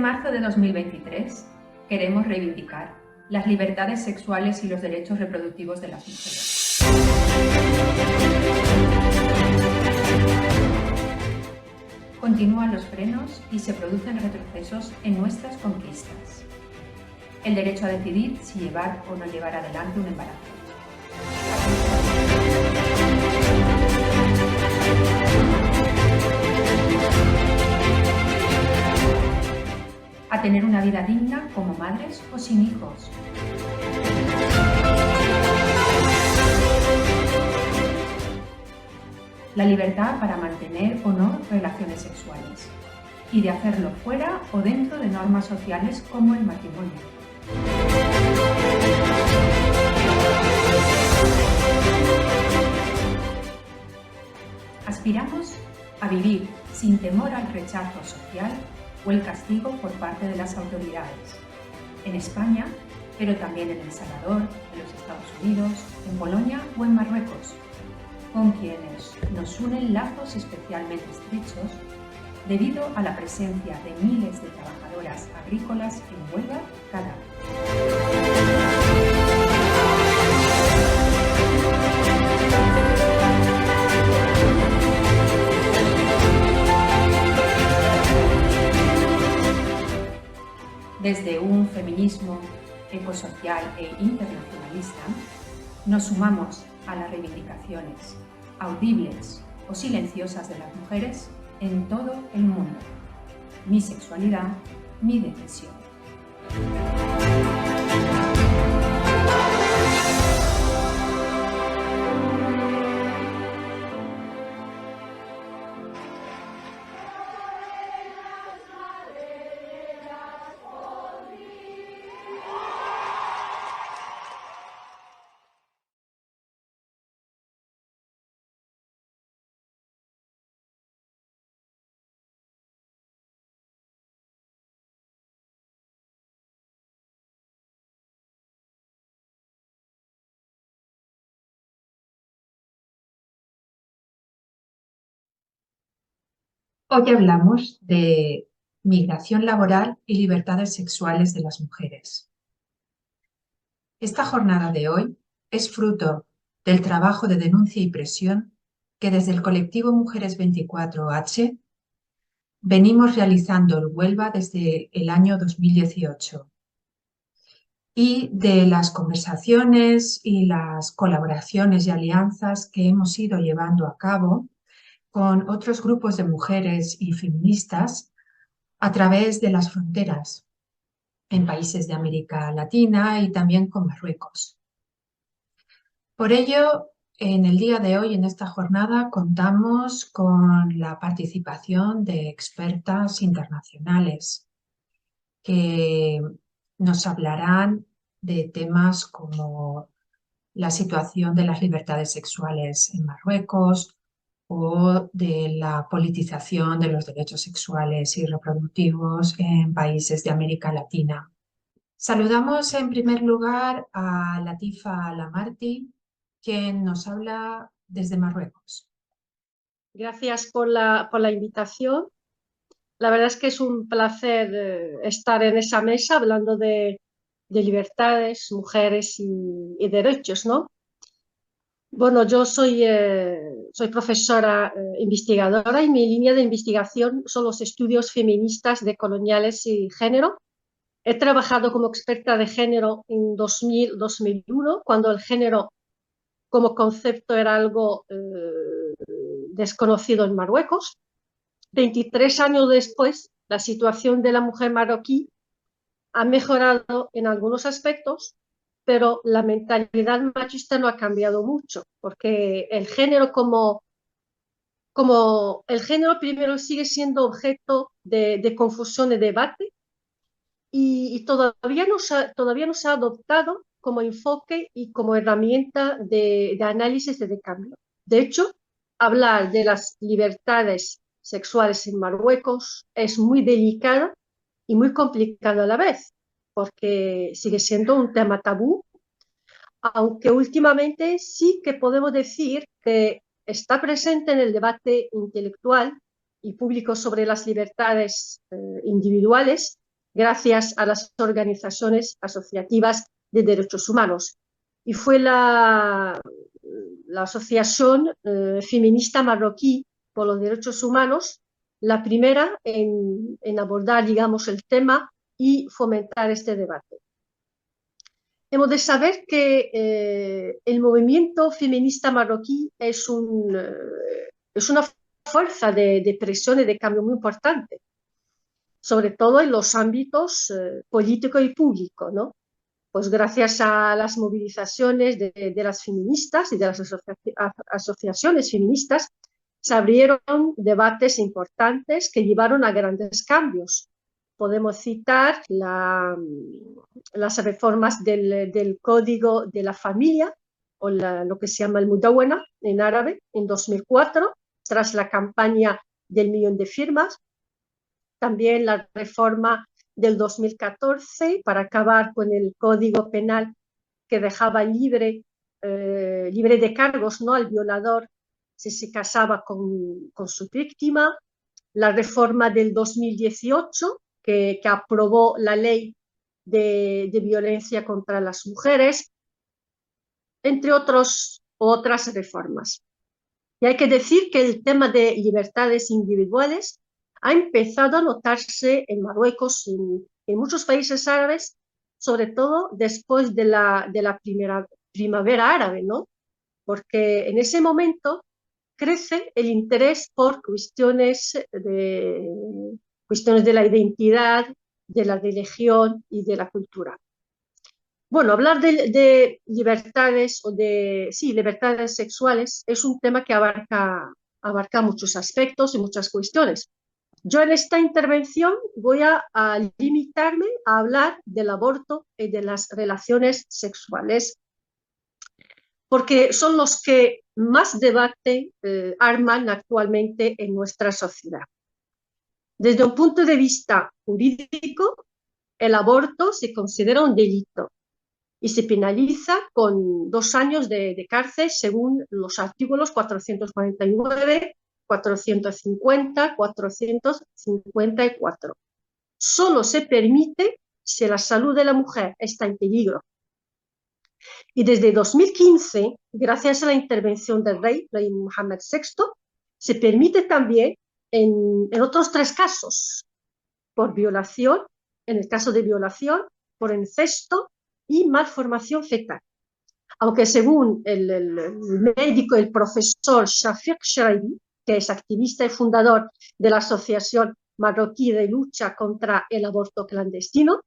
marzo de 2023 queremos reivindicar las libertades sexuales y los derechos reproductivos de las mujeres. Continúan los frenos y se producen retrocesos en nuestras conquistas. El derecho a decidir si llevar o no llevar adelante un embarazo. A tener una vida digna como madres o sin hijos. La libertad para mantener o no relaciones sexuales y de hacerlo fuera o dentro de normas sociales como el matrimonio. Aspiramos a vivir sin temor al rechazo social o el castigo por parte de las autoridades, en España, pero también en El Salvador, en los Estados Unidos, en Polonia o en Marruecos, con quienes nos unen lazos especialmente estrechos debido a la presencia de miles de trabajadoras agrícolas en huelga cada año. Desde un feminismo ecosocial e internacionalista, nos sumamos a las reivindicaciones audibles o silenciosas de las mujeres en todo el mundo. Mi sexualidad, mi decisión. Hoy hablamos de migración laboral y libertades sexuales de las mujeres. Esta jornada de hoy es fruto del trabajo de denuncia y presión que desde el colectivo Mujeres 24H venimos realizando en Huelva desde el año 2018 y de las conversaciones y las colaboraciones y alianzas que hemos ido llevando a cabo con otros grupos de mujeres y feministas a través de las fronteras en países de América Latina y también con Marruecos. Por ello, en el día de hoy, en esta jornada, contamos con la participación de expertas internacionales que nos hablarán de temas como la situación de las libertades sexuales en Marruecos o de la politización de los derechos sexuales y reproductivos en países de América Latina. Saludamos en primer lugar a Latifa Lamarty, quien nos habla desde Marruecos. Gracias por la invitación. La verdad es que es un placer estar en esa mesa hablando de libertades, mujeres y derechos, ¿no? Bueno, yo soy profesora investigadora y mi línea de investigación son los estudios feministas de coloniales y género. He trabajado como experta de género en 2000-2001, cuando el género como concepto era algo desconocido en Marruecos. 23 años después, la situación de la mujer marroquí ha mejorado en algunos aspectos, pero la mentalidad machista no ha cambiado mucho, porque el género el género primero sigue siendo objeto de confusión y debate y todavía no se ha adoptado como enfoque y como herramienta de análisis y de cambio. De hecho, hablar de las libertades sexuales en Marruecos es muy delicado y muy complicado a la vez, porque sigue siendo un tema tabú, aunque últimamente sí que podemos decir que está presente en el debate intelectual y público sobre las libertades individuales gracias a las organizaciones asociativas de derechos humanos. Y fue la Asociación Feminista Marroquí por los Derechos Humanos la primera en abordar, digamos, el tema y fomentar este debate. Hemos de saber que el movimiento feminista marroquí es una fuerza de presión y de cambio muy importante, sobre todo en los ámbitos político y público, ¿no? Pues gracias a las movilizaciones de las feministas y de las asociaciones feministas, se abrieron debates importantes que llevaron a grandes cambios. Podemos citar las reformas del Código de la Familia, o lo que se llama el Mudawwana en árabe, en 2004, tras la campaña del 1.000.000 de firmas. También la reforma del 2014 para acabar con el Código Penal que dejaba libre de cargos, ¿no?, al violador si se casaba con su víctima. La reforma del 2018 que aprobó la ley de violencia contra las mujeres, entre otras reformas. Y hay que decir que el tema de libertades individuales ha empezado a notarse en Marruecos, en muchos países árabes, sobre todo después de la primavera árabe, ¿no? Porque en ese momento crece el interés por cuestiones de la identidad, de la religión y de la cultura. Bueno, hablar de libertades libertades sexuales es un tema que abarca muchos aspectos y muchas cuestiones. Yo en esta intervención voy a limitarme a hablar del aborto y de las relaciones sexuales, porque son los que más debate arman actualmente en nuestra sociedad. Desde un punto de vista jurídico, el aborto se considera un delito y se penaliza con 2 años de cárcel según los artículos 449, 450, 454. Solo se permite si la salud de la mujer está en peligro. Y desde 2015, gracias a la intervención del rey Mohammed VI, se permite también en otros 3 casos, por violación, en el caso de violación, por incesto y malformación fetal. Aunque según el médico, el profesor Shafiq Shraibi, que es activista y fundador de la Asociación Marroquí de Lucha contra el Aborto Clandestino,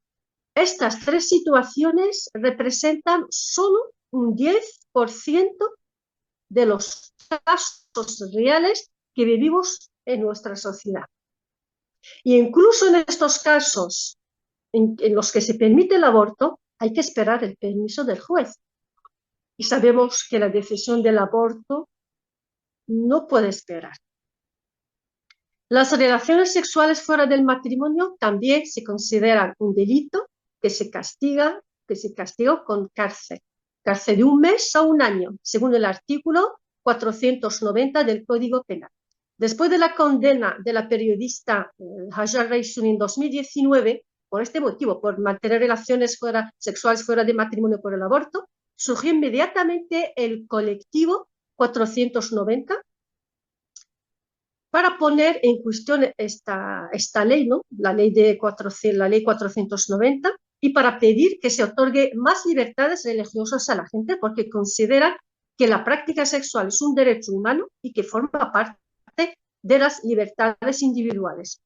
estas 3 situaciones representan solo un 10% de los casos reales que vivimos en nuestra sociedad. Y incluso en estos casos en los que se permite el aborto, hay que esperar el permiso del juez. Y sabemos que la decisión del aborto no puede esperar. Las relaciones sexuales fuera del matrimonio también se consideran un delito que se castiga con cárcel de 1 mes a 1 año, según el artículo 490 del Código Penal. Después de la condena de la periodista Hajar Reisun en 2019, por este motivo, por mantener relaciones sexuales fuera de matrimonio por el aborto, surgió inmediatamente el colectivo 490 para poner en cuestión esta ley, ¿no?, la ley 490, y para pedir que se otorgue más libertades religiosas a la gente, porque consideran que la práctica sexual es un derecho humano y que forma parte de las libertades individuales.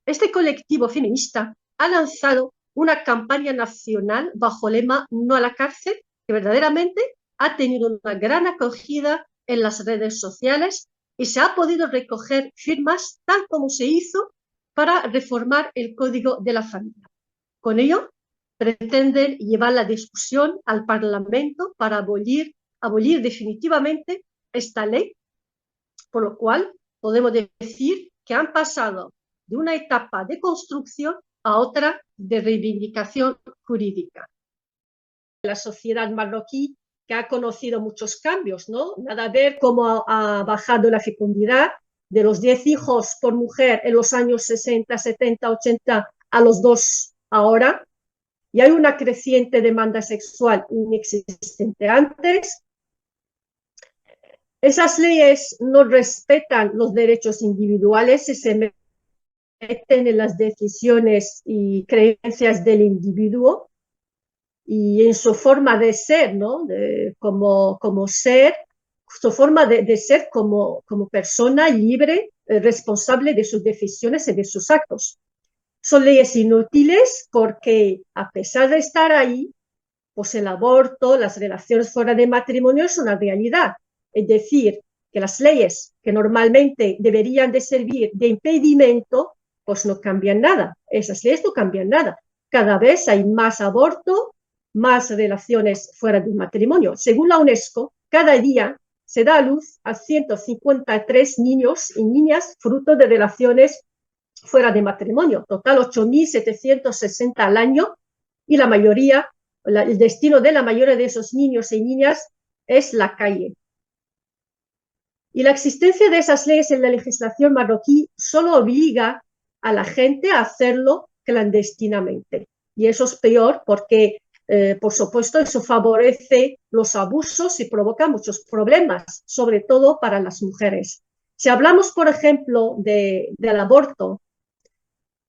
Este colectivo feminista ha lanzado una campaña nacional bajo el lema No a la cárcel, que verdaderamente ha tenido una gran acogida en las redes sociales y se ha podido recoger firmas tal como se hizo para reformar el Código de la Familia. Con ello, pretenden llevar la discusión al Parlamento para abolir definitivamente esta ley, por lo cual podemos decir que han pasado de una etapa de construcción a otra de reivindicación jurídica. La sociedad marroquí, que ha conocido muchos cambios, ¿no? Nada a ver cómo ha bajado la fecundidad de los 10 hijos por mujer en los años 60, 70, 80 a los 2 ahora, y hay una creciente demanda sexual inexistente antes. Esas leyes no respetan los derechos individuales y se meten en las decisiones y creencias del individuo y en su forma de ser, ¿no? Como ser, su forma de ser como persona libre, responsable de sus decisiones y de sus actos. Son leyes inútiles porque, a pesar de estar ahí, pues el aborto, las relaciones fuera de matrimonio es una realidad. Es decir, que las leyes que normalmente deberían de servir de impedimento, pues no cambian nada. Esas leyes no cambian nada. Cada vez hay más aborto, más relaciones fuera de matrimonio. Según la UNESCO, cada día se da a luz a 153 niños y niñas fruto de relaciones fuera de matrimonio. Total 8.760 al año, y la mayoría, el destino de la mayoría de esos niños y niñas es la calle. Y la existencia de esas leyes en la legislación marroquí solo obliga a la gente a hacerlo clandestinamente. Y eso es peor porque, por supuesto, eso favorece los abusos y provoca muchos problemas, sobre todo para las mujeres. Si hablamos, por ejemplo, del aborto,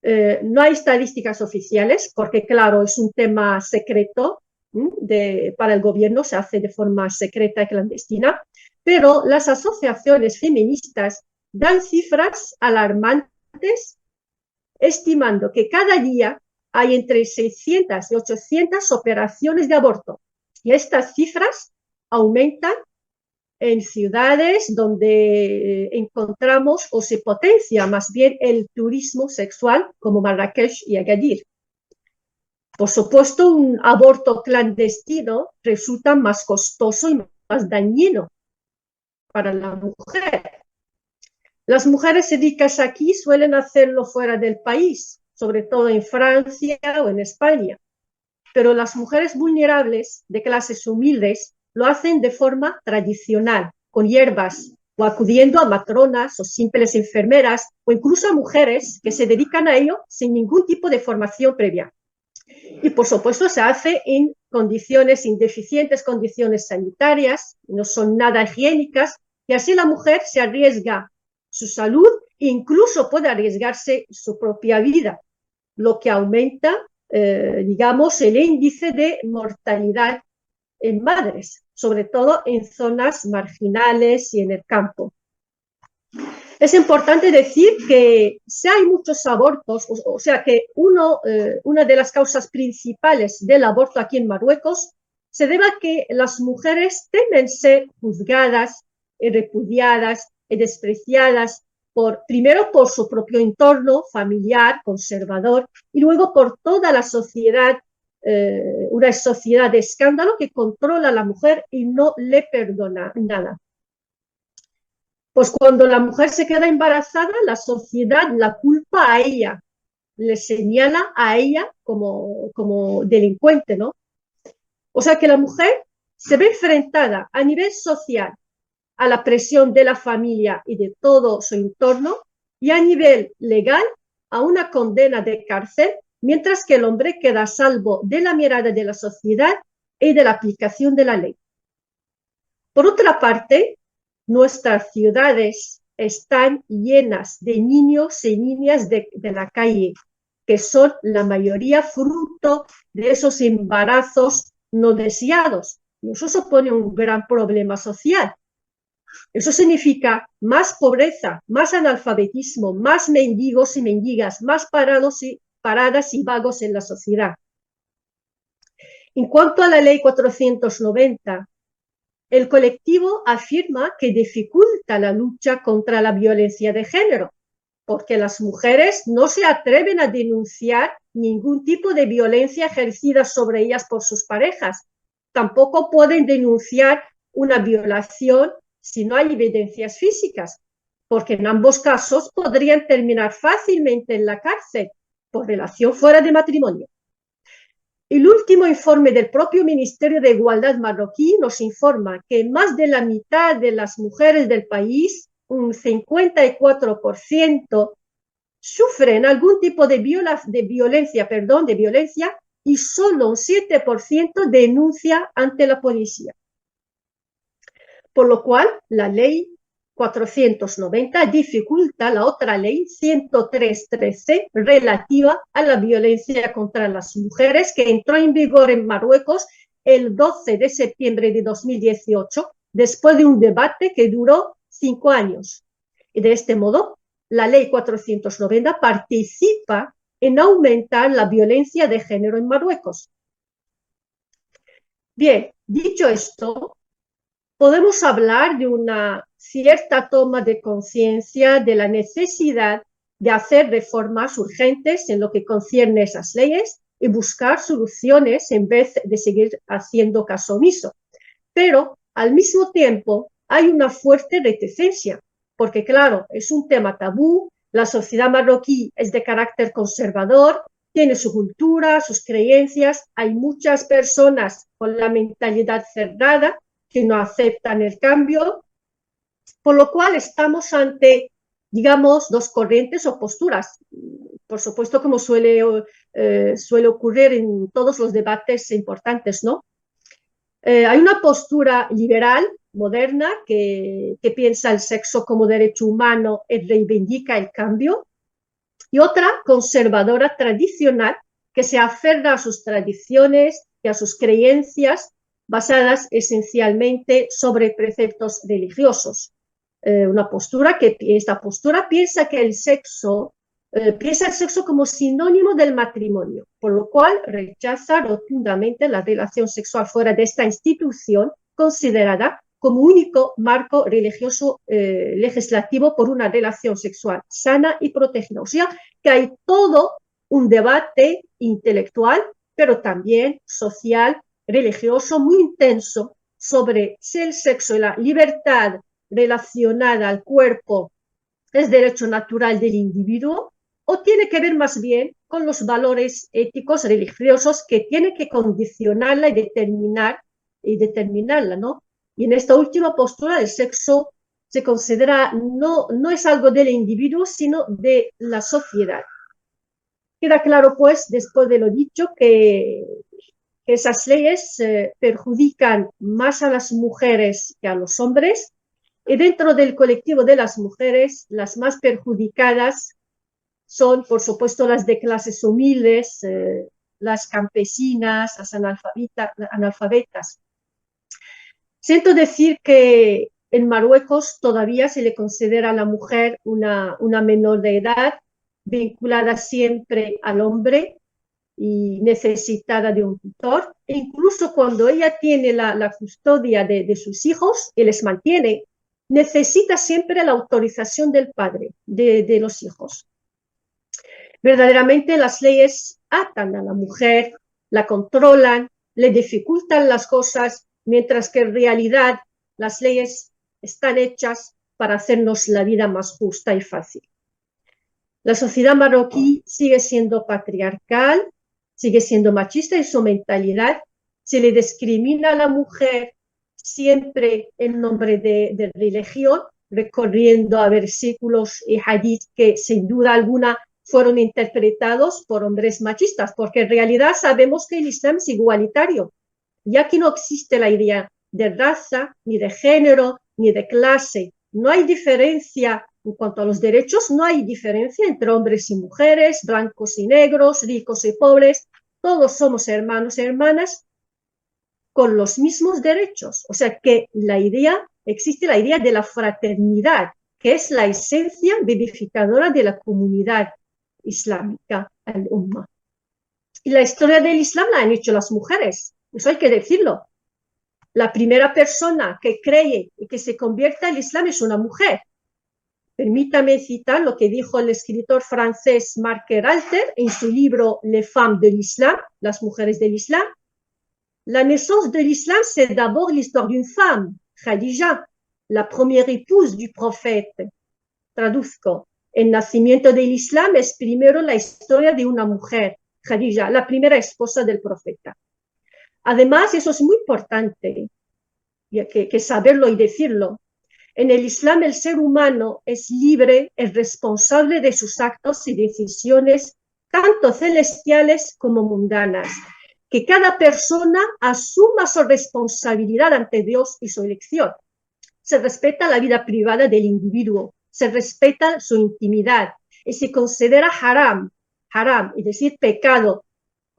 no hay estadísticas oficiales porque, claro, es un tema secreto para el gobierno, se hace de forma secreta y clandestina, pero las asociaciones feministas dan cifras alarmantes, estimando que cada día hay entre 600 y 800 operaciones de aborto. Y estas cifras aumentan en ciudades donde encontramos o se potencia más bien el turismo sexual, como Marrakech y Agadir. Por supuesto, un aborto clandestino resulta más costoso y más dañino para la mujer. Las mujeres ricas aquí suelen hacerlo fuera del país, sobre todo en Francia o en España, pero las mujeres vulnerables de clases humildes lo hacen de forma tradicional, con hierbas, o acudiendo a matronas o simples enfermeras, o incluso a mujeres que se dedican a ello sin ningún tipo de formación previa. Y por supuesto se hace en condiciones, en deficientes condiciones sanitarias, no son nada higiénicas, y así la mujer se arriesga su salud e incluso puede arriesgarse su propia vida, lo que aumenta, digamos, el índice de mortalidad en madres, sobre todo en zonas marginales y en el campo. Es importante decir que si hay muchos abortos, o sea que una de las causas principales del aborto aquí en Marruecos se debe a que las mujeres temen ser juzgadas, repudiadas y despreciadas primero por su propio entorno familiar, conservador, y luego por toda la sociedad, una sociedad de escándalo que controla a la mujer y no le perdona nada. Pues cuando la mujer se queda embarazada, la sociedad la culpa a ella, le señala a ella como delincuente, ¿no? O sea que la mujer se ve enfrentada a nivel social a la presión de la familia y de todo su entorno, y a nivel legal a una condena de cárcel, mientras que el hombre queda a salvo de la mirada de la sociedad y de la aplicación de la ley. Por otra parte, nuestras ciudades están llenas de niños y niñas de la calle, que son la mayoría fruto de esos embarazos no deseados. Y eso supone un gran problema social. Eso significa más pobreza, más analfabetismo, más mendigos y mendigas, más paradas y vagos en la sociedad. En cuanto a la ley 490, el colectivo afirma que dificulta la lucha contra la violencia de género, porque las mujeres no se atreven a denunciar ningún tipo de violencia ejercida sobre ellas por sus parejas. Tampoco pueden denunciar una violación si no hay evidencias físicas, porque en ambos casos podrían terminar fácilmente en la cárcel por relación fuera de matrimonio. El último informe del propio Ministerio de Igualdad marroquí nos informa que más de la mitad de las mujeres del país, un 54%, sufren algún tipo de violencia y solo un 7% denuncia ante la policía. Por lo cual, la ley 490 dificulta la otra ley 103.13 relativa a la violencia contra las mujeres, que entró en vigor en Marruecos el 12 de septiembre de 2018, después de un debate que duró 5 años. Y de este modo, la ley 490 participa en aumentar la violencia de género en Marruecos. Bien, dicho esto, podemos hablar de una cierta toma de conciencia de la necesidad de hacer reformas urgentes en lo que concierne a esas leyes y buscar soluciones en vez de seguir haciendo caso omiso. Pero al mismo tiempo hay una fuerte reticencia, porque claro, es un tema tabú, la sociedad marroquí es de carácter conservador, tiene su cultura, sus creencias, hay muchas personas con la mentalidad cerrada que no aceptan el cambio, por lo cual estamos ante, digamos, dos corrientes o posturas. Por supuesto, como suele ocurrir en todos los debates importantes, ¿no? Hay una postura liberal, moderna, que piensa el sexo como derecho humano y reivindica el cambio, y otra conservadora tradicional que se aferra a sus tradiciones y a sus creencias basadas esencialmente sobre preceptos religiosos. Esta postura piensa el sexo como sinónimo del matrimonio, por lo cual rechaza rotundamente la relación sexual fuera de esta institución considerada como único marco religioso legislativo por una relación sexual sana y protegida. O sea, que hay todo un debate intelectual, pero también social, religioso, muy intenso sobre si el sexo y la libertad relacionada al cuerpo es derecho natural del individuo o tiene que ver más bien con los valores éticos religiosos que tienen que condicionarla y determinarla, ¿no? Y en esta última postura el sexo se considera no es algo del individuo, sino de la sociedad. Queda claro, pues, después de lo dicho, que esas leyes perjudican más a las mujeres que a los hombres, y dentro del colectivo de las mujeres, las más perjudicadas son, por supuesto, las de clases humildes, las campesinas, las analfabetas. Siento decir que en Marruecos todavía se le considera a la mujer una menor de edad, vinculada siempre al hombre y necesitada de un tutor. E incluso cuando ella tiene la custodia de sus hijos y les mantiene, necesita siempre la autorización del padre de los hijos. Verdaderamente las leyes atan a la mujer, la controlan, le dificultan las cosas, mientras que en realidad las leyes están hechas para hacernos la vida más justa y fácil. La sociedad marroquí sigue siendo patriarcal, sigue siendo machista en su mentalidad, se le discrimina a la mujer siempre en nombre de religión, recorriendo a versículos y hadith que sin duda alguna fueron interpretados por hombres machistas, porque en realidad sabemos que el Islam es igualitario, ya que no existe la idea de raza, ni de género, ni de clase. No hay diferencia en cuanto a los derechos, no hay diferencia entre hombres y mujeres, blancos y negros, ricos y pobres. Todos somos hermanos y hermanas con los mismos derechos. O sea que existe la idea de la fraternidad, que es la esencia vivificadora de la comunidad islámica, al-Ummah. Y la historia del Islam la han hecho las mujeres, eso hay que decirlo. La primera persona que cree y que se convierta al Islam es una mujer. Permítame citar lo que dijo el escritor francés Marc Heralter en su libro Les femmes de l'Islam, Las mujeres del Islam. La naissance de l'Islam, c'est d'abord l'histoire d'une femme, Khadija, la première épouse du prophète. Traduzco. El nacimiento del Islam es primero la historia de una mujer, Khadija, la primera esposa del profeta. Además, eso es muy importante que saberlo y decirlo. En el Islam el ser humano es libre, es responsable de sus actos y decisiones, tanto celestiales como mundanas. Que cada persona asuma su responsabilidad ante Dios y su elección. Se respeta la vida privada del individuo, se respeta su intimidad y se considera haram, es decir, pecado,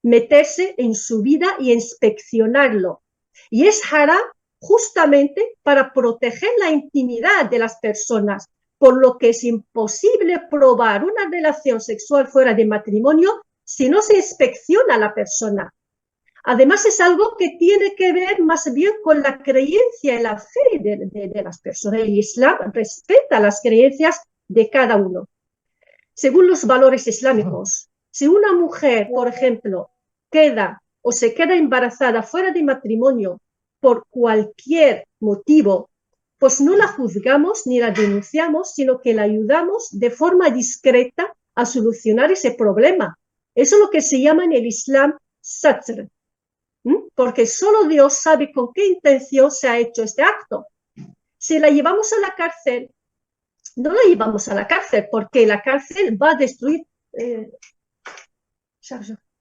meterse en su vida y inspeccionarlo. Y es haram justamente para proteger la intimidad de las personas, por lo que es imposible probar una relación sexual fuera de matrimonio si no se inspecciona a la persona. Además, es algo que tiene que ver más bien con la creencia y la fe de las personas. El Islam respeta las creencias de cada uno. Según los valores islámicos, si una mujer, por ejemplo, queda o se queda embarazada fuera de matrimonio por cualquier motivo, pues no la juzgamos ni la denunciamos, sino que la ayudamos de forma discreta a solucionar ese problema. Eso es lo que se llama en el Islam satr, porque solo Dios sabe con qué intención se ha hecho este acto. Si la llevamos a la cárcel, no la llevamos a la cárcel, porque la cárcel va a destruir...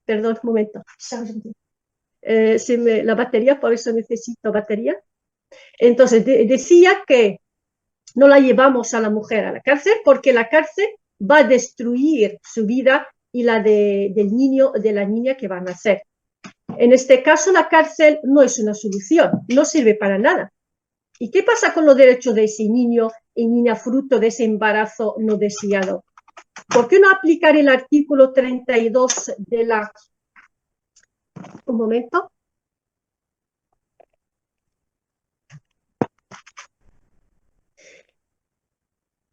perdón, un momento. La batería, por eso necesito batería. Entonces, decía que no la llevamos a la mujer a la cárcel, porque la cárcel va a destruir su vida y la del niño, de la niña que va a nacer. En este caso, la cárcel no es una solución, no sirve para nada. ¿Y qué pasa con los derechos de ese niño y niña fruto de ese embarazo no deseado? ¿Por qué no aplicar el artículo 32 de la... Un momento.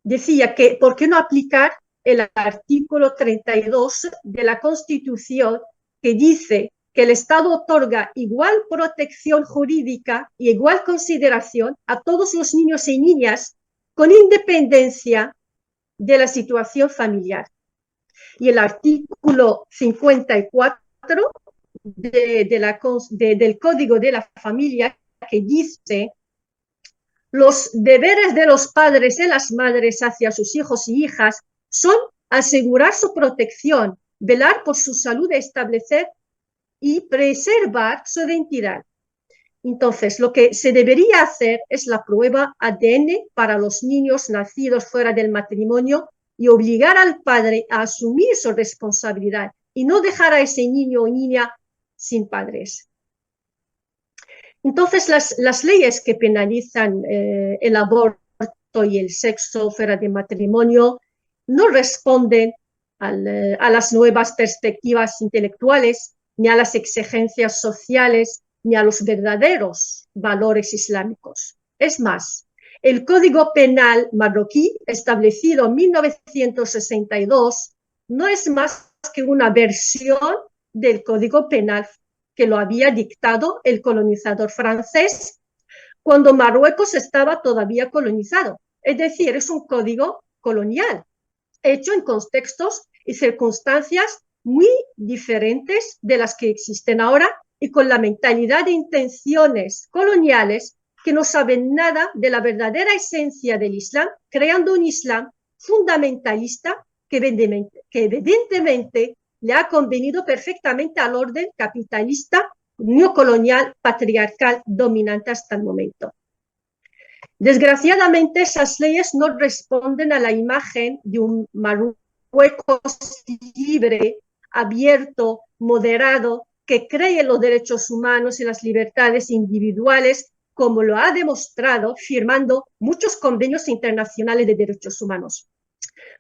Decía que, ¿por qué no aplicar el artículo 32 de la Constitución que dice que el Estado otorga igual protección jurídica y igual consideración a todos los niños y niñas con independencia de la situación familiar? Y el artículo 54 del Código de la Familia, que dice: los deberes de los padres y las madres hacia sus hijos y hijas son asegurar su protección, velar por su salud, establecer y preservar su identidad. Entonces, lo que se debería hacer es la prueba ADN para los niños nacidos fuera del matrimonio y obligar al padre a asumir su responsabilidad y no dejar a ese niño o niña sin padres. Entonces, las leyes que penalizan el aborto y el sexo fuera de matrimonio no responden a las nuevas perspectivas intelectuales, ni a las exigencias sociales, ni a los verdaderos valores islámicos. Es más, el Código Penal marroquí, establecido en 1962, no es más que una versión del Código Penal que lo había dictado el colonizador francés cuando Marruecos estaba todavía colonizado. Es decir, es un código colonial, hecho en contextos y circunstancias muy diferentes de las que existen ahora y con la mentalidad de intenciones coloniales que no saben nada de la verdadera esencia del Islam, creando un Islam fundamentalista que evidentemente le ha convenido perfectamente al orden capitalista, neocolonial, patriarcal, dominante hasta el momento. Desgraciadamente, esas leyes no responden a la imagen de un Marruecos libre, abierto, moderado, que cree en los derechos humanos y las libertades individuales, como lo ha demostrado firmando muchos convenios internacionales de derechos humanos.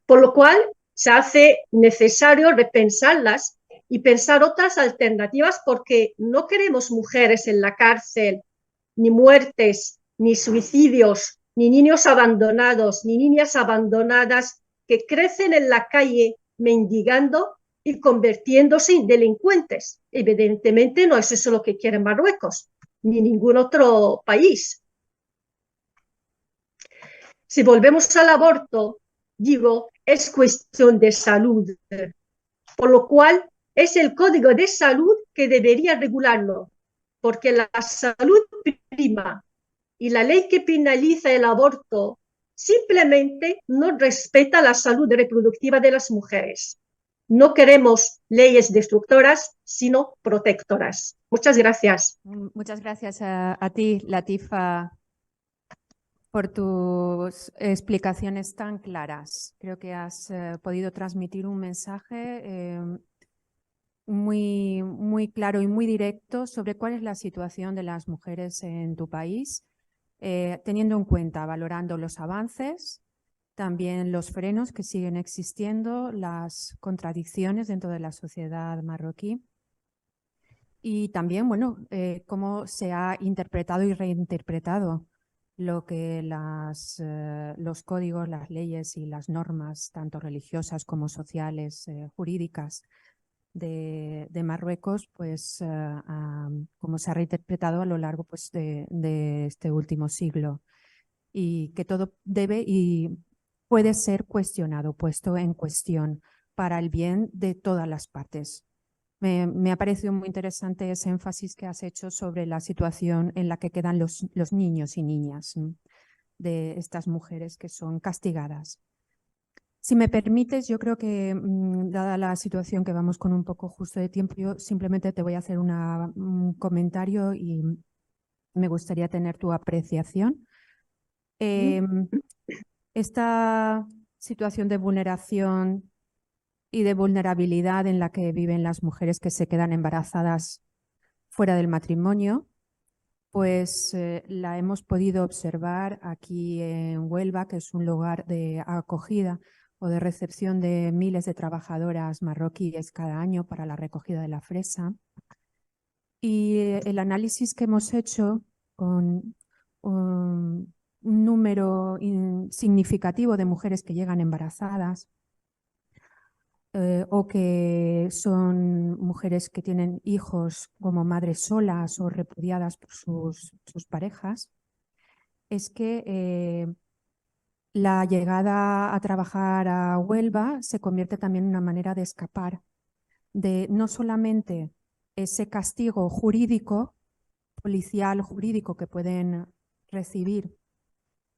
Por lo cual, se hace necesario repensarlas y pensar otras alternativas, porque no queremos mujeres en la cárcel, ni muertes, ni suicidios, ni niños abandonados, ni niñas abandonadas que crecen en la calle mendigando y convirtiéndose en delincuentes. Evidentemente no es eso lo que quiere Marruecos, ni ningún otro país. Si volvemos al aborto, digo, es cuestión de salud, por lo cual es el Código de Salud que debería regularlo, porque la salud prima y la ley que penaliza el aborto simplemente no respeta la salud reproductiva de las mujeres. No queremos leyes destructoras, sino protectoras. Muchas gracias. Muchas gracias a ti, Latifa, por tus explicaciones tan claras. Creo que has podido transmitir un mensaje muy claro y muy directo sobre cuál es la situación de las mujeres en tu país, teniendo en cuenta, valorando los avances, también los frenos que siguen existiendo, las contradicciones dentro de la sociedad marroquí y también, bueno, cómo se ha interpretado y reinterpretado lo que los códigos, las leyes y las normas, tanto religiosas como sociales, jurídicas, de Marruecos, pues como se ha reinterpretado a lo largo pues, de este último siglo y que todo debe y puede ser cuestionado, puesto en cuestión para el bien de todas las partes. Me ha parecido muy interesante ese énfasis que has hecho sobre la situación en la que quedan los niños y niñas de estas mujeres que son castigadas. Si me permites, yo creo que, dada la situación que vamos con un poco justo de tiempo, yo simplemente te voy a hacer un comentario y me gustaría tener tu apreciación. Esta situación de vulneración y de vulnerabilidad en la que viven las mujeres que se quedan embarazadas fuera del matrimonio, pues la hemos podido observar aquí en Huelva, que es un lugar de acogida o de recepción de miles de trabajadoras marroquíes cada año para la recogida de la fresa. Y el análisis que hemos hecho con un número significativo de mujeres que llegan embarazadas o que son mujeres que tienen hijos como madres solas o repudiadas por sus parejas, es que la llegada a trabajar a Huelva se convierte también en una manera de escapar de no solamente ese castigo jurídico, policial jurídico que pueden recibir,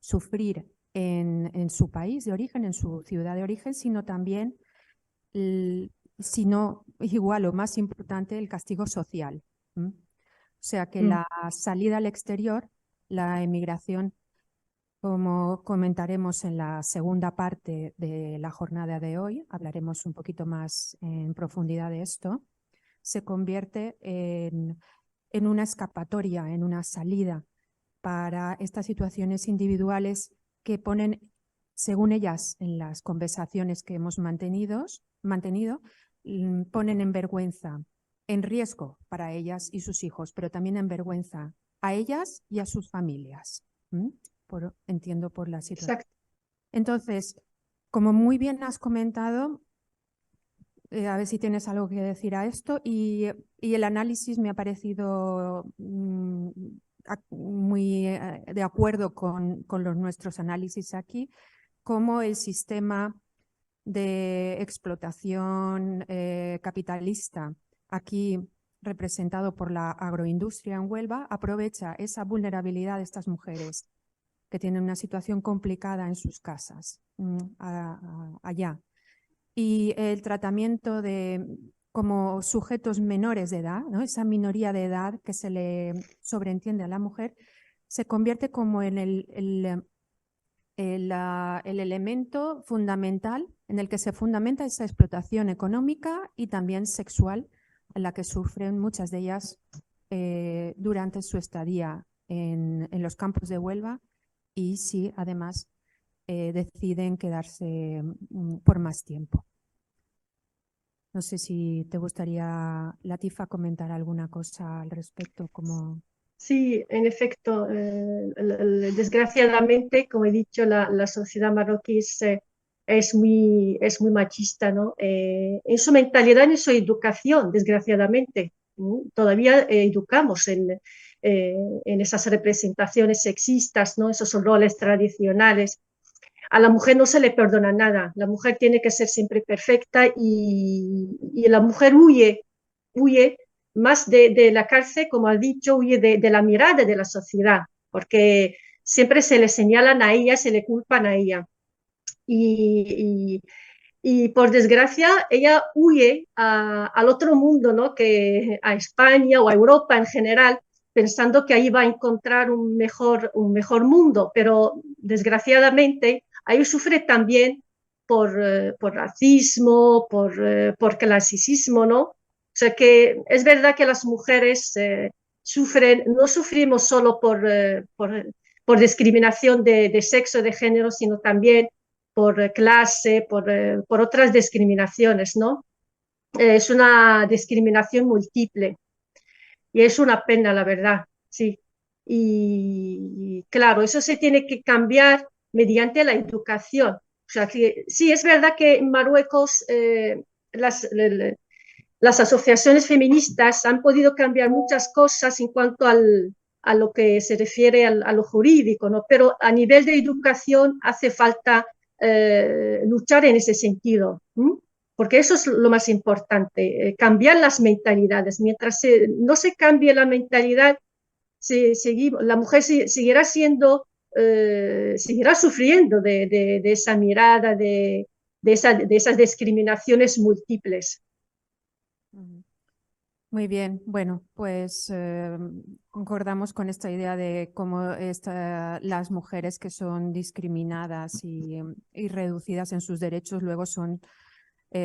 sufrir en su país de origen, en su ciudad de origen, sino también, si no igual o más importante, el castigo social. O sea que la salida al exterior, la emigración, como comentaremos en la segunda parte de la jornada de hoy, hablaremos un poquito más en profundidad de esto, se convierte en una escapatoria, en una salida para estas situaciones individuales que ponen, según ellas, en las conversaciones que hemos mantenido, ponen en vergüenza, en riesgo para ellas y sus hijos, pero también en vergüenza a ellas y a sus familias. Entiendo por la situación. Exacto. Entonces, como muy bien has comentado, a ver si tienes algo que decir a esto, y el análisis me ha parecido muy de acuerdo con los nuestros análisis aquí, como el sistema de explotación capitalista aquí representado por la agroindustria en Huelva aprovecha esa vulnerabilidad de estas mujeres que tienen una situación complicada en sus casas allá. Y el tratamiento de como sujetos menores de edad, ¿no? Esa minoría de edad que se le sobreentiende a la mujer, se convierte como en el elemento fundamental en el que se fundamenta esa explotación económica y también sexual en la que sufren muchas de ellas durante su estadía en los campos de Huelva y si además deciden quedarse por más tiempo. No sé si te gustaría, Latifa, comentar alguna cosa al respecto. Sí, en efecto, desgraciadamente, como he dicho, la sociedad marroquí es muy machista, ¿no? En su mentalidad, en su educación, desgraciadamente. Todavía educamos en esas representaciones sexistas, ¿no? Esos roles tradicionales. A la mujer no se le perdona nada, la mujer tiene que ser siempre perfecta y la mujer huye más de la cárcel, como ha dicho, huye de la mirada de la sociedad. porque siempre se le señalan a ella, se le culpan a ella. Y por desgracia ella huye al otro mundo, ¿no? Que a España o a Europa en general, pensando que ahí va a encontrar un mejor mundo, pero desgraciadamente ahí sufre también por racismo, por clasicismo, ¿no? O sea que es verdad que las mujeres sufren, no sufrimos solo por discriminación de sexo, de género, sino también por clase, por otras discriminaciones, ¿no? Es una discriminación múltiple y es una pena, la verdad, sí. Y claro, eso se tiene que cambiar mediante la educación. O sea, que sí, es verdad que en Marruecos las asociaciones feministas han podido cambiar muchas cosas en cuanto a lo que se refiere a lo jurídico, ¿no? Pero a nivel de educación hace falta luchar en ese sentido, porque eso es lo más importante, cambiar las mentalidades. Mientras no se cambie la mentalidad, la mujer seguirá siendo, seguirá sufriendo de esa mirada, de esas discriminaciones múltiples. Muy bien, bueno, pues concordamos con esta idea de cómo las mujeres que son discriminadas y reducidas en sus derechos luego son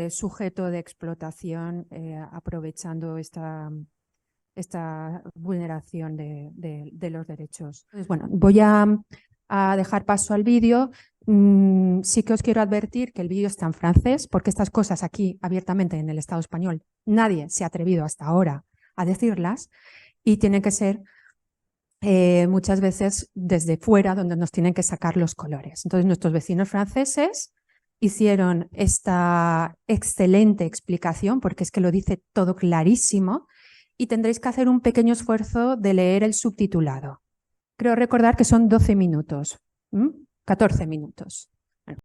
sujeto de explotación aprovechando esta vulneración de los derechos. Entonces, bueno, voy a dejar paso al vídeo. Sí que os quiero advertir que el vídeo está en francés, porque estas cosas aquí abiertamente en el Estado español nadie se ha atrevido hasta ahora a decirlas y tienen que ser muchas veces desde fuera donde nos tienen que sacar los colores. Entonces nuestros vecinos franceses hicieron esta excelente explicación, porque es que lo dice todo clarísimo, y tendréis que hacer un pequeño esfuerzo de leer el subtitulado. Creo recordar que son 12 minutos. 14 minutos. Bueno.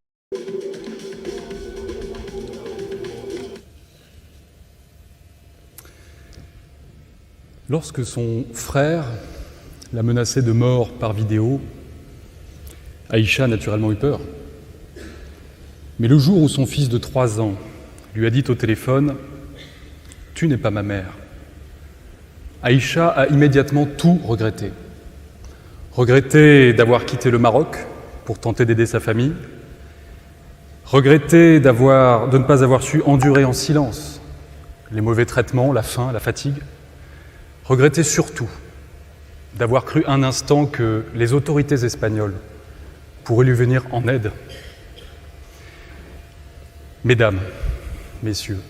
Lorsque son frère la menaçait de mort par vidéo, Aïcha a naturellement eu peur. Mais le jour où son fils de 3 ans lui a dit au téléphone « Tu n'es pas ma mère », Aïcha a immédiatement tout regretté. Regretté d'avoir quitté le Maroc pour tenter d'aider sa famille, regretté de ne pas avoir su endurer en silence les mauvais traitements, la faim, la fatigue, regretté surtout d'avoir cru un instant que les autorités espagnoles pourraient lui venir en aide. Mesdames, messieurs,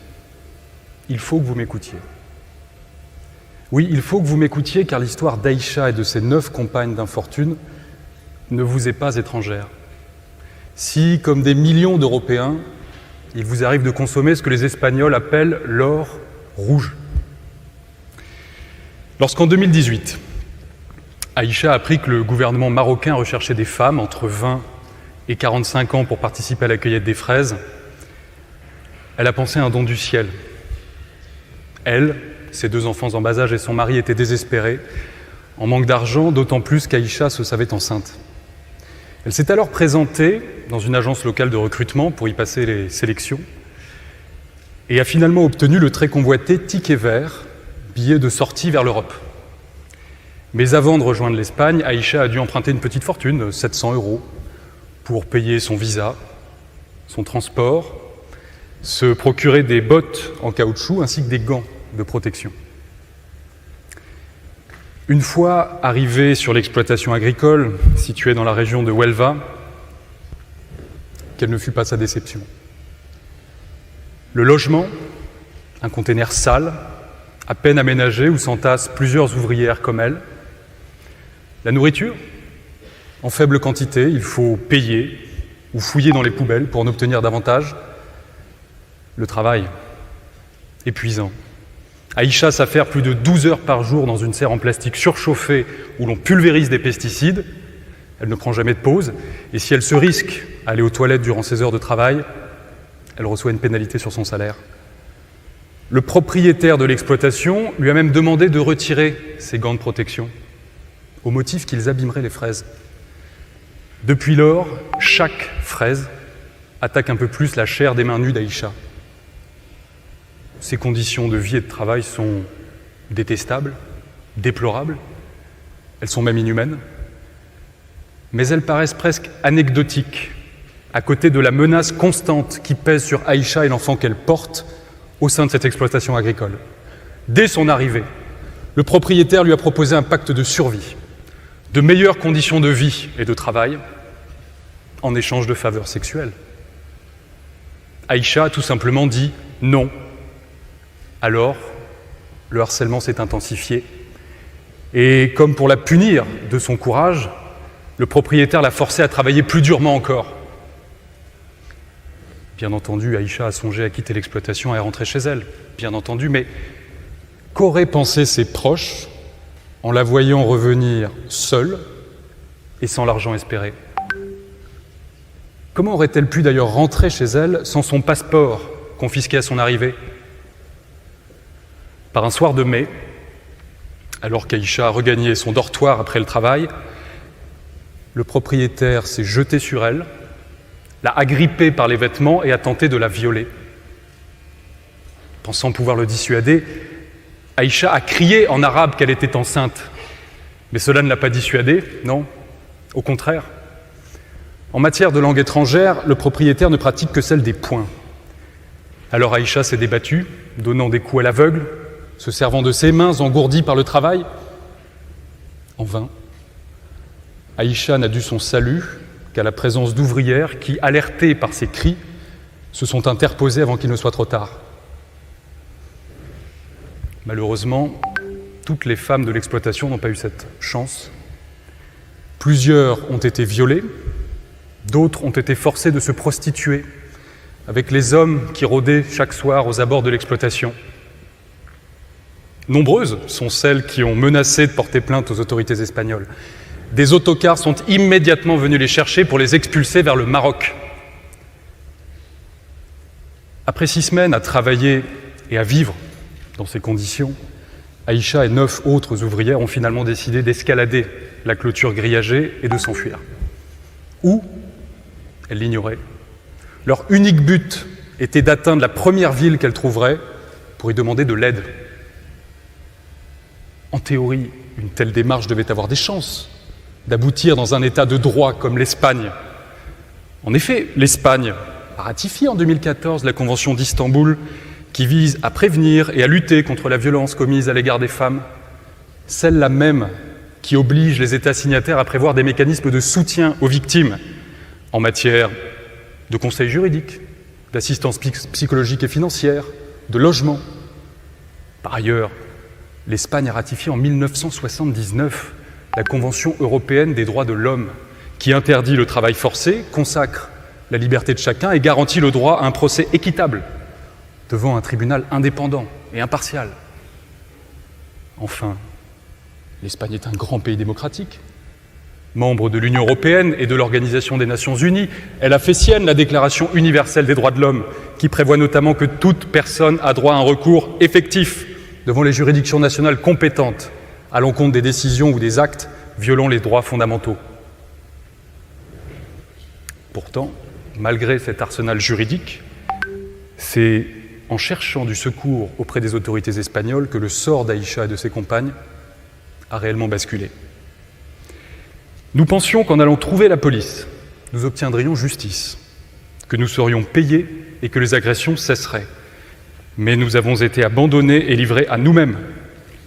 il faut que vous m'écoutiez. Oui, il faut que vous m'écoutiez car l'histoire d'Aïcha et de ses 9 compagnes d'infortune ne vous est pas étrangère. Si, comme des millions d'Européens, il vous arrive de consommer ce que les Espagnols appellent l'or rouge. Lorsqu'en 2018, Aïcha a appris que le gouvernement marocain recherchait des femmes entre 20 et 45 ans pour participer à la cueillette des fraises, elle a pensé à un don du ciel. Elle, ses 2 enfants en bas âge et son mari étaient désespérés, en manque d'argent, d'autant plus qu'Aïcha se savait enceinte. Elle s'est alors présentée dans une agence locale de recrutement pour y passer les sélections et a finalement obtenu le très convoité ticket vert, billet de sortie vers l'Europe. Mais avant de rejoindre l'Espagne, Aïcha a dû emprunter une petite fortune, 700 €, pour payer son visa, son transport, se procurer des bottes en caoutchouc ainsi que des gants de protection. Une fois arrivée sur l'exploitation agricole située dans la région de Huelva, quelle ne fut pas sa déception. Le logement, un container sale, à peine aménagé où s'entassent plusieurs ouvrières comme elle. La nourriture, en faible quantité, il faut payer ou fouiller dans les poubelles pour en obtenir davantage. Le travail, épuisant. Aïcha s'affaire plus de 12 heures par jour dans une serre en plastique surchauffée où l'on pulvérise des pesticides. Elle ne prend jamais de pause. Et si elle se risque à aller aux toilettes durant ses heures de travail, elle reçoit une pénalité sur son salaire. Le propriétaire de l'exploitation lui a même demandé de retirer ses gants de protection. au motif qu'ils abîmeraient les fraises. Depuis lors, chaque fraise attaque un peu plus la chair des mains nues d'Aïcha. Ses conditions de vie et de travail sont détestables, déplorables, elles sont même inhumaines, mais elles paraissent presque anecdotiques à côté de la menace constante qui pèse sur Aïcha et l'enfant qu'elle porte au sein de cette exploitation agricole. Dès son arrivée, le propriétaire lui a proposé un pacte de survie, de meilleures conditions de vie et de travail, en échange de faveurs sexuelles. Aïcha a tout simplement dit non. Alors, le harcèlement s'est intensifié. Et comme pour la punir de son courage, le propriétaire l'a forcée à travailler plus durement encore. Bien entendu, Aïcha a songé à quitter l'exploitation et à rentrer chez elle, bien entendu, mais qu'auraient pensé ses proches en la voyant revenir seule et sans l'argent espéré? Comment aurait-elle pu d'ailleurs rentrer chez elle sans son passeport confisqué à son arrivée? Par un soir de mai, alors qu'Aïcha a regagné son dortoir après le travail, le propriétaire s'est jeté sur elle, l'a agrippée par les vêtements et a tenté de la violer. Pensant pouvoir le dissuader, Aïcha a crié en arabe qu'elle était enceinte. Mais cela ne l'a pas dissuadée, non, au contraire. En matière de langue étrangère, le propriétaire ne pratique que celle des poings. Alors Aïcha s'est débattue, donnant des coups à l'aveugle, se servant de ses mains engourdies par le travail. En vain. Aïcha n'a dû son salut qu'à la présence d'ouvrières qui, alertées par ses cris, se sont interposées avant qu'il ne soit trop tard. Malheureusement, toutes les femmes de l'exploitation n'ont pas eu cette chance. Plusieurs ont été violées, d'autres ont été forcées de se prostituer avec les hommes qui rôdaient chaque soir aux abords de l'exploitation. Nombreuses sont celles qui ont menacé de porter plainte aux autorités espagnoles. Des autocars sont immédiatement venus les chercher pour les expulser vers le Maroc. Après 6 semaines à travailler et à vivre dans ces conditions, Aïcha et 9 autres ouvrières ont finalement décidé d'escalader la clôture grillagée et de s'enfuir. Où? Elles l'ignoraient. Leur unique but était d'atteindre la première ville qu'elles trouveraient pour y demander de l'aide. En théorie, une telle démarche devait avoir des chances d'aboutir dans un état de droit comme l'Espagne. En effet, l'Espagne a ratifié en 2014 la Convention d'Istanbul qui vise à prévenir et à lutter contre la violence commise à l'égard des femmes, celle-là même qui oblige les États signataires à prévoir des mécanismes de soutien aux victimes en matière de conseil juridique, d'assistance psychologique et financière, de logement. Par ailleurs, l'Espagne a ratifié en 1979 la Convention européenne des droits de l'homme, qui interdit le travail forcé, consacre la liberté de chacun et garantit le droit à un procès équitable devant un tribunal indépendant et impartial. Enfin, l'Espagne est un grand pays démocratique. Membre de l'Union européenne et de l'Organisation des Nations Unies, elle a fait sienne la Déclaration universelle des droits de l'homme, qui prévoit notamment que toute personne a droit à un recours effectif devant les juridictions nationales compétentes à l'encontre des décisions ou des actes violant les droits fondamentaux. Pourtant, malgré cet arsenal juridique, c'est en cherchant du secours auprès des autorités espagnoles que le sort d'Aïcha et de ses compagnes a réellement basculé. Nous pensions qu'en allant trouver la police, nous obtiendrions justice, que nous serions payés et que les agressions cesseraient. Mais nous avons été abandonnés et livrés à nous-mêmes,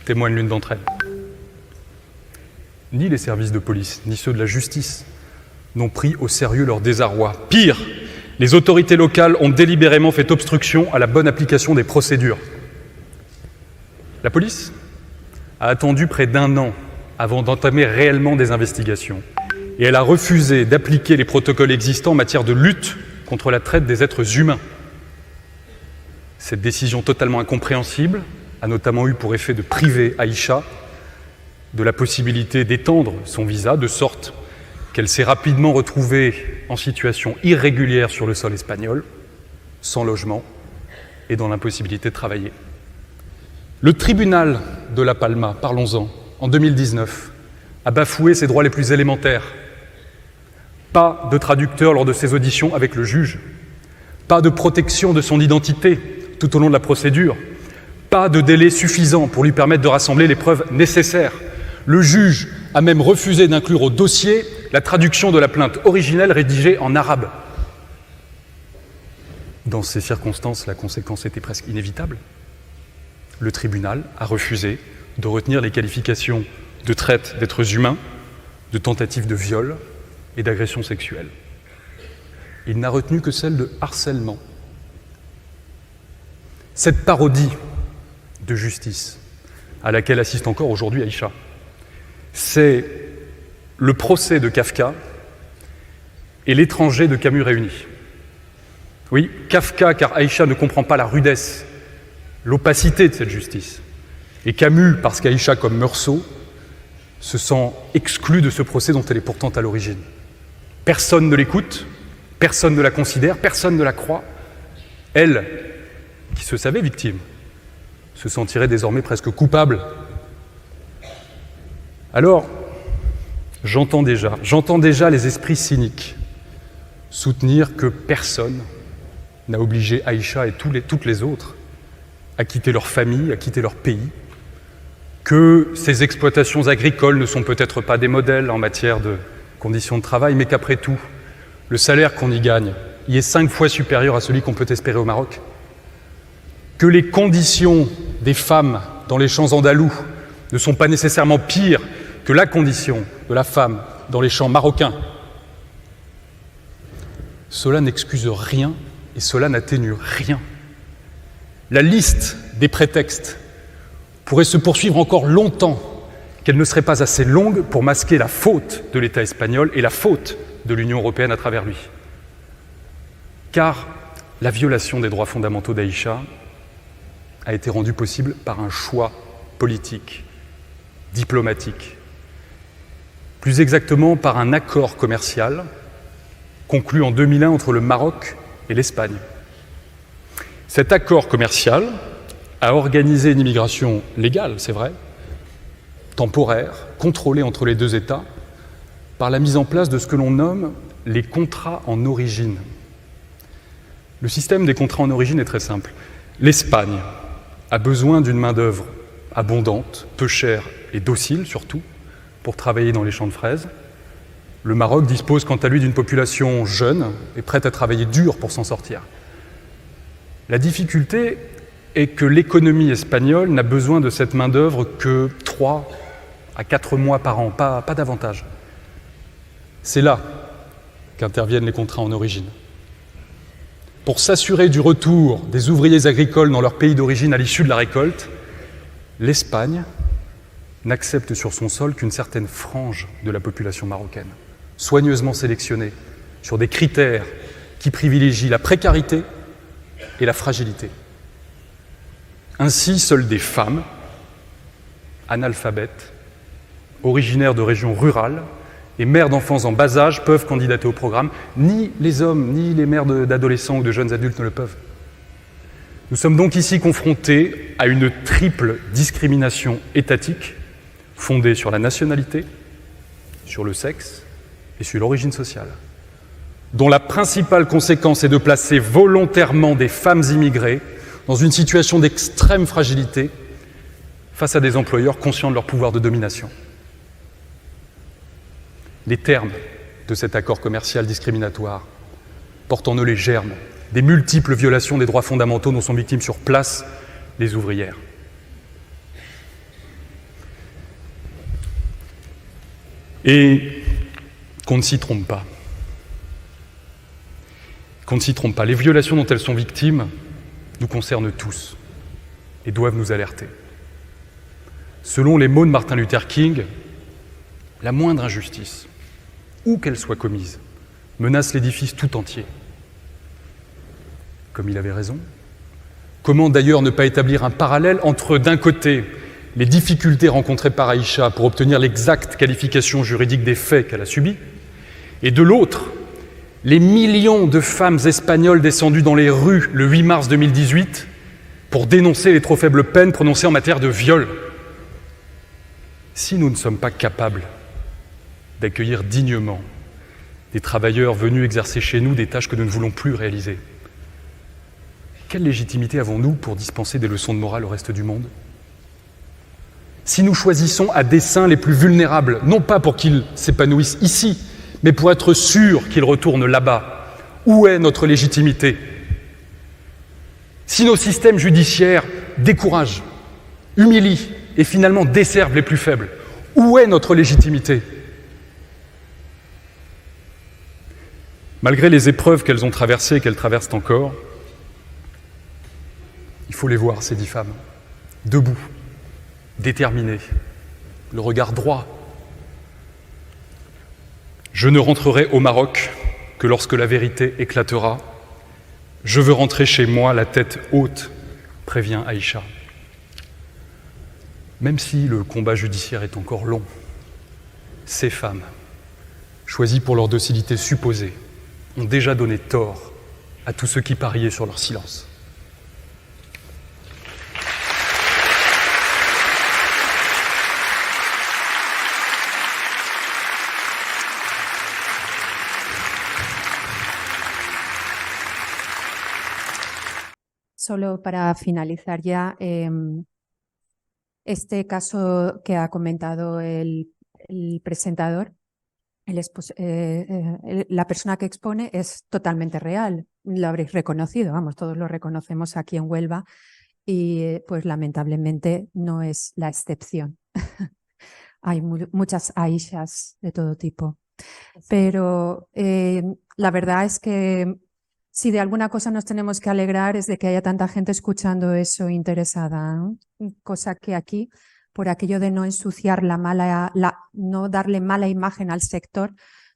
témoigne l'une d'entre elles. Ni les services de police, ni ceux de la justice n'ont pris au sérieux leur désarroi. Pire, les autorités locales ont délibérément fait obstruction à la bonne application des procédures. La police a attendu près d'1 an avant d'entamer réellement des investigations. Et elle a refusé d'appliquer les protocoles existants en matière de lutte contre la traite des êtres humains. Cette décision totalement incompréhensible a notamment eu pour effet de priver Aïcha de la possibilité d'étendre son visa, de sorte qu'elle s'est rapidement retrouvée en situation irrégulière sur le sol espagnol, sans logement et dans l'impossibilité de travailler. Le tribunal de La Palma, parlons-en, en 2019, a bafoué ses droits les plus élémentaires. Pas de traducteur lors de ses auditions avec le juge. Pas de protection de son identité tout au long de la procédure. Pas de délai suffisant pour lui permettre de rassembler les preuves nécessaires. Le juge a même refusé d'inclure au dossier la traduction de la plainte originelle rédigée en arabe. Dans ces circonstances, la conséquence était presque inévitable. Le tribunal a refusé de retenir les qualifications de traite d'êtres humains, de tentative de viol et d'agression sexuelle. Il n'a retenu que celle de harcèlement. Cette parodie de justice à laquelle assiste encore aujourd'hui Aïcha, c'est le procès de Kafka et l'étranger de Camus réunis. Oui, Kafka, car Aïcha ne comprend pas la rudesse, l'opacité de cette justice. Et Camus, parce qu'Aïcha, comme Meursault, se sent exclue de ce procès dont elle est pourtant à l'origine. Personne ne l'écoute, personne ne la considère, personne ne la croit. Elle, qui se savait victime, se sentirait désormais presque coupable. Alors, j'entends déjà les esprits cyniques soutenir que personne n'a obligé Aïcha et toutes les autres à quitter leur famille, à quitter leur pays, que ces exploitations agricoles ne sont peut-être pas des modèles en matière de conditions de travail, mais qu'après tout, le salaire qu'on y gagne y est 5 fois supérieur à celui qu'on peut espérer au Maroc, que les conditions des femmes dans les champs andalous ne sont pas nécessairement pires que la condition de la femme dans les champs marocains. Cela n'excuse rien et cela n'atténue rien. La liste des prétextes pourrait se poursuivre encore longtemps, qu'elle ne serait pas assez longue pour masquer la faute de l'État espagnol et la faute de l'Union européenne à travers lui. Car la violation des droits fondamentaux d'Aïcha a été rendue possible par un choix politique, diplomatique, plus exactement par un accord commercial conclu en 2001 entre le Maroc et l'Espagne. Cet accord commercial a organisé une immigration légale, c'est vrai, temporaire, contrôlée entre les deux États, par la mise en place de ce que l'on nomme les contrats en origine. Le système des contrats en origine est très simple. L'Espagne a besoin d'une main-d'œuvre abondante, peu chère et docile surtout, pour travailler dans les champs de fraises. Le Maroc dispose quant à lui d'une population jeune et prête à travailler dur pour s'en sortir. La difficulté est que l'économie espagnole n'a besoin de cette main-d'œuvre que 3 à 4 mois par an, pas davantage. C'est là qu'interviennent les contrats en origine. Pour s'assurer du retour des ouvriers agricoles dans leur pays d'origine à l'issue de la récolte, l'Espagne n'accepte sur son sol qu'une certaine frange de la population marocaine, soigneusement sélectionnée sur des critères qui privilégient la précarité et la fragilité. Ainsi, seules des femmes, analphabètes, originaires de régions rurales et mères d'enfants en bas âge peuvent candidater au programme. Ni les hommes, ni les mères d'adolescents ou de jeunes adultes ne le peuvent. Nous sommes donc ici confrontés à une triple discrimination étatique fondée sur la nationalité, sur le sexe et sur l'origine sociale, dont la principale conséquence est de placer volontairement des femmes immigrées dans une situation d'extrême fragilité face à des employeurs conscients de leur pouvoir de domination. Les termes de cet accord commercial discriminatoire portent en eux les germes des multiples violations des droits fondamentaux dont sont victimes sur place les ouvrières. Et qu'on ne s'y trompe pas. Qu'on ne s'y trompe pas. Les violations dont elles sont victimes nous concernent tous et doivent nous alerter. Selon les mots de Martin Luther King, la moindre injustice, où qu'elle soit commise, menace l'édifice tout entier. Comme il avait raison. Comment d'ailleurs ne pas établir un parallèle entre, d'un côté, les difficultés rencontrées par Aïcha pour obtenir l'exacte qualification juridique des faits qu'elle a subis, et de l'autre, les millions de femmes espagnoles descendues dans les rues le 8 mars 2018 pour dénoncer les trop faibles peines prononcées en matière de viol. Si nous ne sommes pas capables d'accueillir dignement des travailleurs venus exercer chez nous des tâches que nous ne voulons plus réaliser. Quelle légitimité avons-nous pour dispenser des leçons de morale au reste du monde? Si nous choisissons à dessein les plus vulnérables, non pas pour qu'ils s'épanouissent ici, mais pour être sûrs qu'ils retournent là-bas, où est notre légitimité? Si nos systèmes judiciaires découragent, humilient et finalement desservent les plus faibles, où est notre légitimité? Malgré les épreuves qu'elles ont traversées et qu'elles traversent encore, il faut les voir, ces 10 femmes, debout, déterminées, le regard droit. Je ne rentrerai au Maroc que lorsque la vérité éclatera. Je veux rentrer chez moi la tête haute, prévient Aïcha. Même si le combat judiciaire est encore long, ces femmes, choisies pour leur docilité supposée, ont déjà donné tort à tous ceux qui pariaient sur leur silence. Solo para finalizar ya, este caso que ha comentado el presentador, la persona que expone es totalmente real, lo habréis reconocido, vamos, todos lo reconocemos aquí en Huelva y pues lamentablemente no es la excepción. Hay muchas Aishas de todo tipo, pero la verdad es que si de alguna cosa nos tenemos que alegrar es de que haya tanta gente escuchando eso interesada, ¿no? Cosa que aquí, por aquello de no ensuciar no darle mala imagen al sector,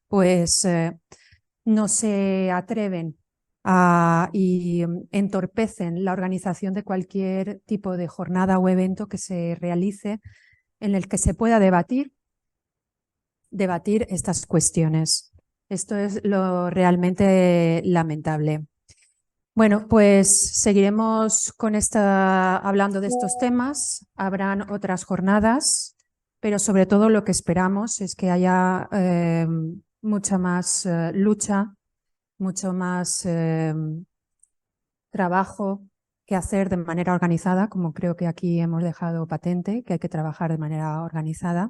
pues no se atreven y entorpecen la organización de cualquier tipo de jornada o evento que se realice en el que se pueda debatir estas cuestiones. Esto es lo realmente lamentable. Bueno, pues seguiremos hablando de estos temas. Habrán otras jornadas, pero sobre todo lo que esperamos es que haya mucha más lucha, mucho más trabajo que hacer de manera organizada, como creo que aquí hemos dejado patente, que hay que trabajar de manera organizada.